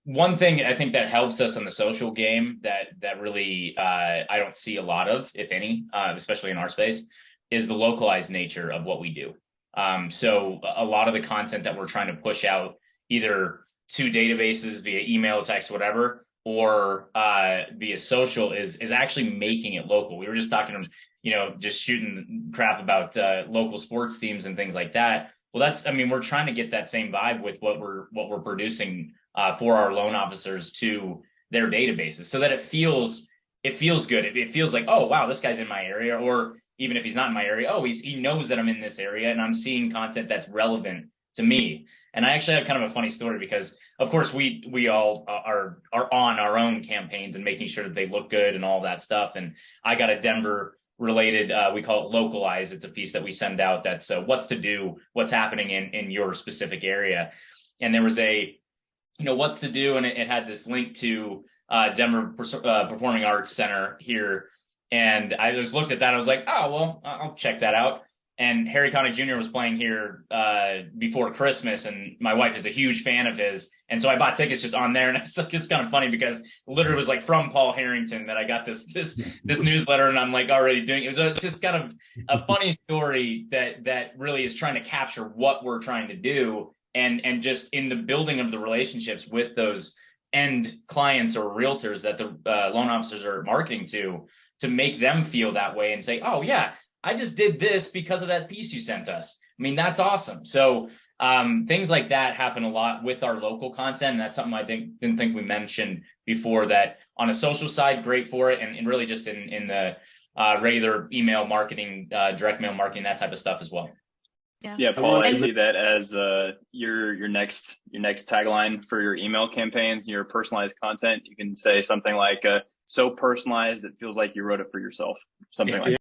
One thing I think that helps us in the social game that really I don't see a lot of, if any, especially in our space, is the localized nature of what we do. So a lot of the content that we're trying to push out either to databases via email, text, whatever, or via social is actually making it local. We were just talking, just shooting crap about local sports teams and things like that. Well, I mean, we're trying to get that same vibe with what we're producing for our loan officers to their databases, so that it feels good. It feels like, oh wow, this guy's in my area, or even if he's not in my area, oh he knows that I'm in this area and I'm seeing content that's relevant to me. And I actually have kind of a funny story because, of course, we all are on our own campaigns and making sure that they look good and all that stuff. And I got a Denver related, we call it localize. It's a piece that we send out that's what's to do, what's happening in your specific area. And there was what's to do, and it had this link to Denver Performing Arts Center here. And I just looked at that. I was like, oh, well, I'll check that out. And Harry Connick Jr. was playing here before Christmas, and my wife is a huge fan of his. And so I bought tickets just on there, and it's just kind of funny because literally it was like from Paul Harrington that I got this newsletter, and I'm like already doing it. It's just kind of a funny story that really is trying to capture what we're trying to do, and just in the building of the relationships with those end clients or realtors that the loan officers are marketing to make them feel that way and say, oh yeah, I just did this because of that piece you sent us. I mean, that's awesome. So things like that happen a lot with our local content. And that's something I didn't think we mentioned before, that on a social side, great for it. And really just in the regular email marketing, direct mail marketing, that type of stuff as well. Yeah, Paul, I see that as your next tagline for your email campaigns, your personalized content. You can say something like so personalized it feels like you wrote it for yourself, something like that.